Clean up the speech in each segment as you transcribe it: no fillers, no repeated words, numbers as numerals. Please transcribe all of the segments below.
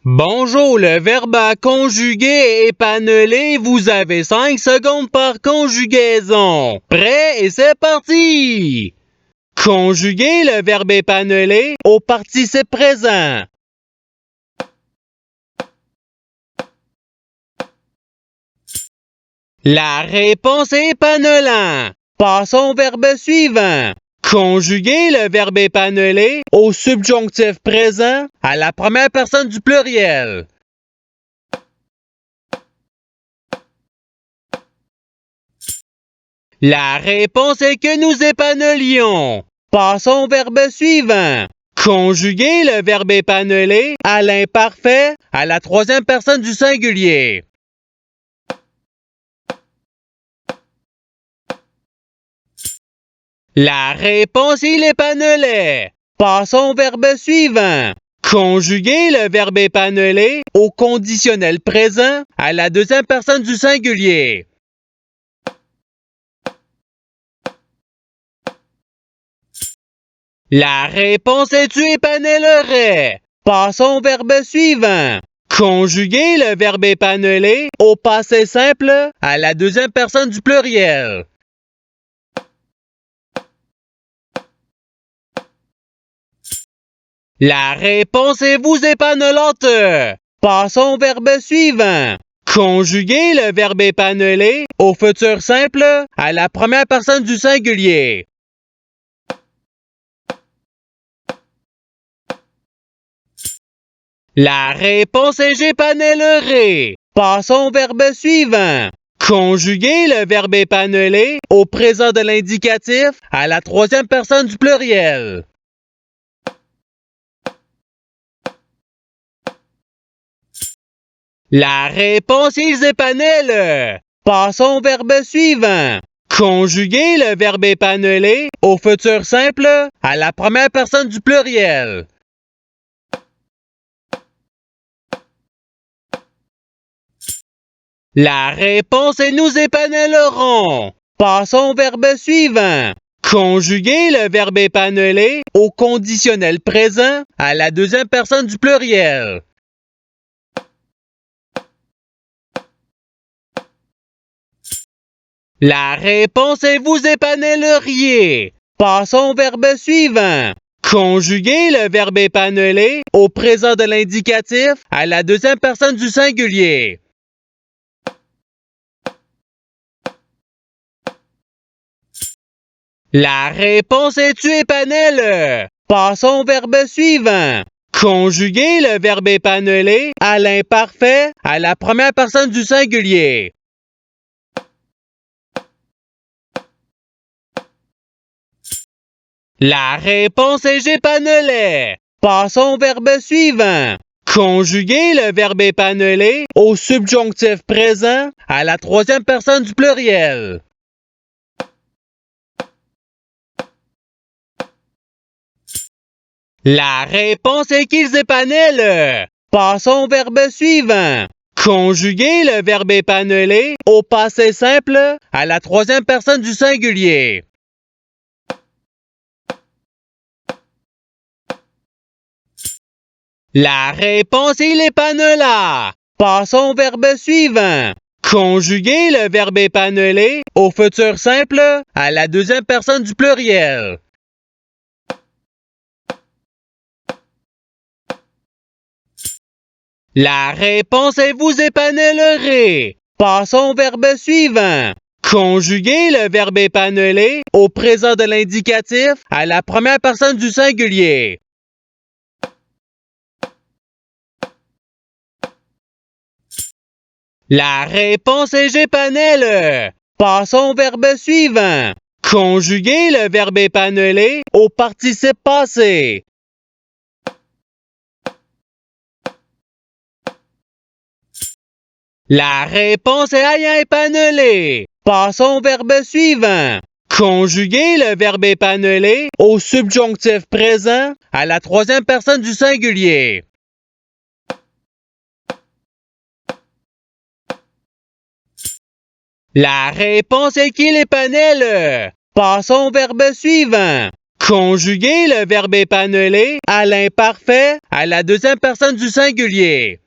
Bonjour, le verbe à conjuguer est épanelé. Vous avez 5 secondes par conjugaison. Prêt et c'est parti! Conjuguer le verbe épanelé au participe présent. La réponse est épanelant. Passons au verbe suivant. Conjuguer le verbe épanelé au subjonctif présent à la première personne du pluriel. La réponse est que nous épanelions. Passons au verbe suivant. Conjuguer le verbe épanelé à l'imparfait à la troisième personne du singulier. La réponse est l'épanelait. Passons au verbe suivant. Conjuguer le verbe épanelé au conditionnel présent à la deuxième personne du singulier. La réponse est tu épanellerais. Passons au verbe suivant. Conjuguer le verbe épanelé au passé simple à la deuxième personne du pluriel. La réponse est vous épanelante. Passons au verbe suivant. Conjuguer le verbe épanelé au futur simple à la première personne du singulier. La réponse est j'épanellerai. Passons au verbe suivant. Conjuguer le verbe épanelé au présent de l'indicatif à la troisième personne du pluriel. La réponse est ils épanellent. Passons au verbe suivant. Conjuguer le verbe épanelé au futur simple à la première personne du pluriel. La réponse est nous épanellerons. Passons au verbe suivant. Conjuguer le verbe épanelé au conditionnel présent à la deuxième personne du pluriel. La réponse est vous épanelleriez. Passons au verbe suivant. Conjuguer le verbe épanelé au présent de l'indicatif à la deuxième personne du singulier. La réponse est tu épanelles. Passons au verbe suivant. Conjuguer le verbe épanelé à l'imparfait à la première personne du singulier. La réponse est j'épanelais. Passons au verbe suivant. Conjuguer le verbe épanelé au subjonctif présent à la troisième personne du pluriel. La réponse est qu'ils épanellent. Passons au verbe suivant. Conjuguer le verbe épanelé au passé simple à la troisième personne du singulier. La réponse est l'épanela. Passons au verbe suivant. Conjuguer le verbe épanelé au futur simple à la deuxième personne du pluriel. La réponse est vous épanellerez. Passons au verbe suivant. Conjuguer le verbe épanelé au présent de l'indicatif à la première personne du singulier. La réponse est j'épanelle. Passons au verbe suivant. Conjuguer le verbe épanelé au participe passé. La réponse est ayant épanelé. Passons au verbe suivant. Conjuguer le verbe épanelé au subjonctif présent à la troisième personne du singulier. La réponse est qu'il épanelle. Passons au verbe suivant. Conjuguer le verbe épanouir à l'imparfait à la deuxième personne du singulier.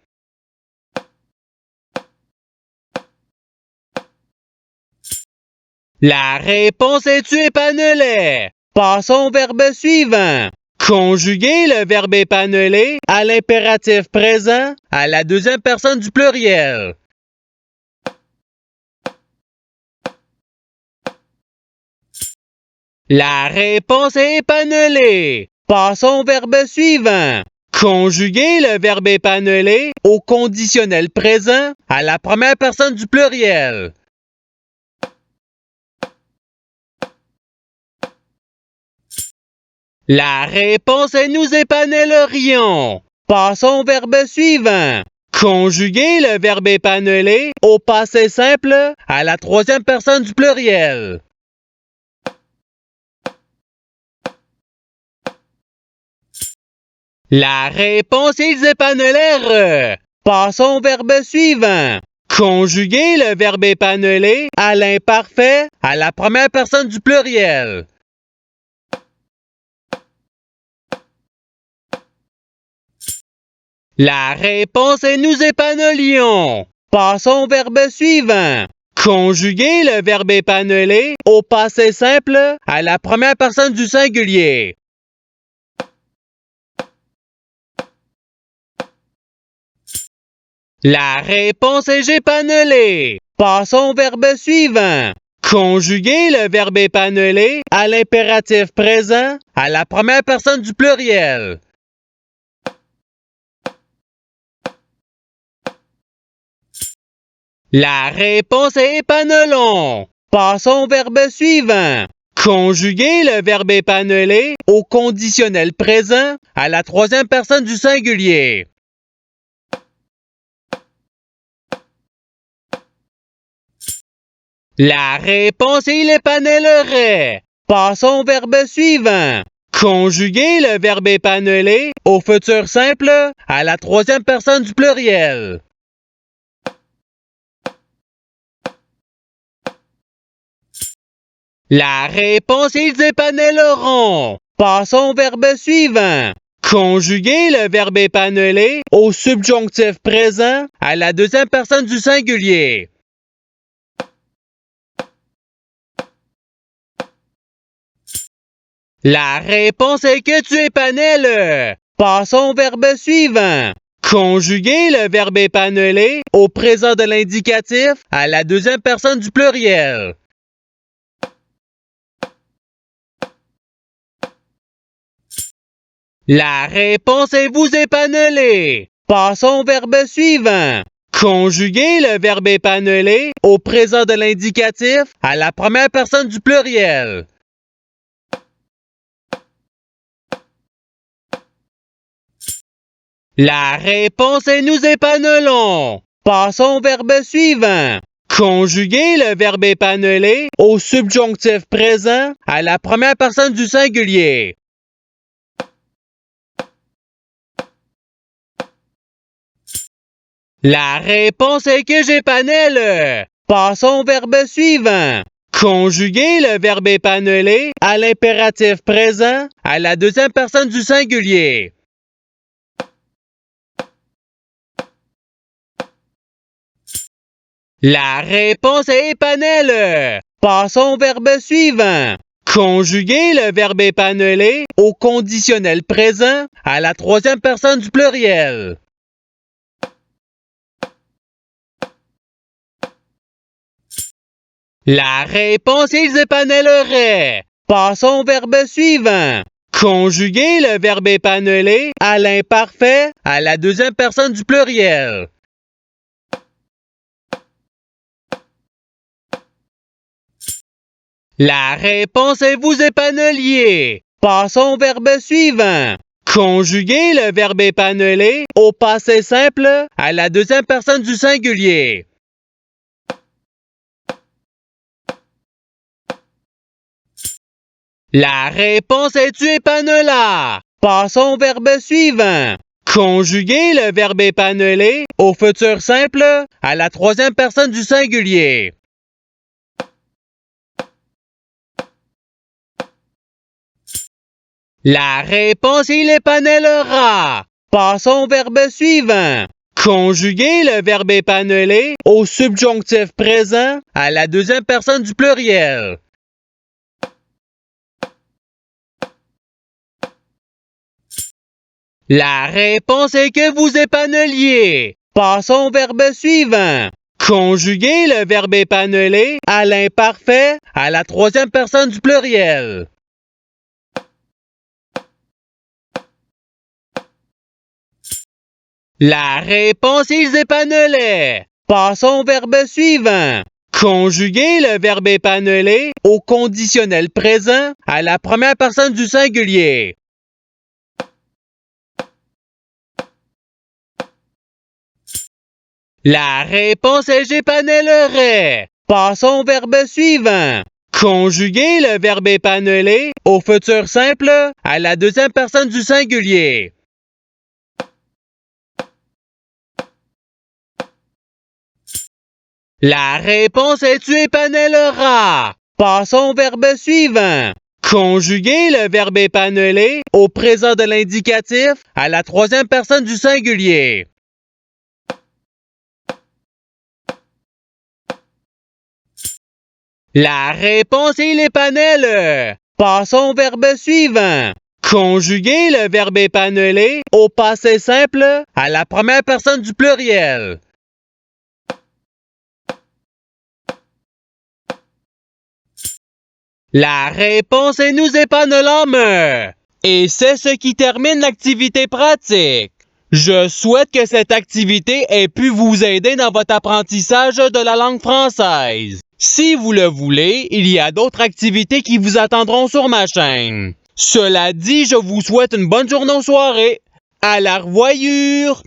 La réponse est-tu épanouie? Passons au verbe suivant. Conjuguer le verbe épanouir à l'impératif présent à la deuxième personne du pluriel. La réponse est épanouie. Passons au verbe suivant. Conjuguer le verbe épanouir au conditionnel présent à la première personne du pluriel. La réponse est nous épanouirions. Passons au verbe suivant. Conjuguer le verbe épanouir au passé simple à la troisième personne du pluriel. La réponse est ils épanouirent. Passons au verbe suivant. Conjuguer le verbe épanouir à l'imparfait à la première personne du pluriel. La réponse est nous épanouirions. Passons au verbe suivant. Conjuguer le verbe épanouir au passé simple à la première personne du singulier. La réponse est j'épanouis. Passons au verbe suivant. Conjuguer le verbe épanouir à l'impératif présent à la première personne du pluriel. La réponse est épanouilons. Passons au verbe suivant. Conjuguer le verbe épanouir au conditionnel présent à la troisième personne du singulier. La réponse est il épanouirait. Passons au verbe suivant. Conjuguer le verbe épanouir au futur simple à la troisième personne du pluriel. La réponse est ils épanouiront. Passons au verbe suivant. Conjuguer le verbe épanouir au subjonctif présent à la deuxième personne du singulier. La réponse est que tu épanouis. Passons au verbe suivant. Conjuguer le verbe épanouir au présent de l'indicatif à la deuxième personne du pluriel. La réponse est vous épanouir. Passons au verbe suivant. Conjuguer le verbe épanouir au présent de l'indicatif à la première personne du pluriel. La réponse est nous épanouilons. Passons au verbe suivant. Conjuguer le verbe épanouir au subjonctif présent à la première personne du singulier. La réponse est que j'épanouis. Passons au verbe suivant. Conjuguer le verbe épanouir à l'impératif présent à la deuxième personne du singulier. La réponse est épanouie. Passons au verbe suivant. Conjuguer le verbe épanouir au conditionnel présent à la troisième personne du pluriel. La réponse est ils épanouiraient. Passons au verbe suivant. Conjuguer le verbe épanouir à l'imparfait à la deuxième personne du pluriel. La réponse est vous épanouiriez. Passons au verbe suivant. Conjuguer le verbe épanouir au passé simple à la deuxième personne du singulier. La réponse est-tu épanouie? Passons au verbe suivant. Conjuguer le verbe épanouir au futur simple à la troisième personne du singulier. La réponse, il épanellera. Passons au verbe suivant. Conjuguer le verbe épaneler au subjonctif présent à la deuxième personne du pluriel. La réponse est que vous épaneliez. Passons au verbe suivant. Conjuguer le verbe épaneler à l'imparfait à la troisième personne du pluriel. La réponse, ils épanelaient. Passons au verbe suivant. Conjuguer le verbe épaneler au conditionnel présent à la première personne du singulier. La réponse est j'épanellerai. Passons au verbe suivant. Conjuguer le verbe épaneler au futur simple à la deuxième personne du singulier. La réponse est tu épanelleras. Passons au verbe suivant. Conjuguer le verbe épaneler au présent de l'indicatif à la troisième personne du singulier. La réponse est il épanelle. Passons au verbe suivant. Conjuguer le verbe épaneler au passé simple à la première personne du pluriel. La réponse est nous épanelâmes. Et c'est ce qui termine l'activité pratique. Je souhaite que cette activité ait pu vous aider dans votre apprentissage de la langue française. Si vous le voulez, il y a d'autres activités qui vous attendront sur ma chaîne. Cela dit, je vous souhaite une bonne journée ou soirée. À la revoyure!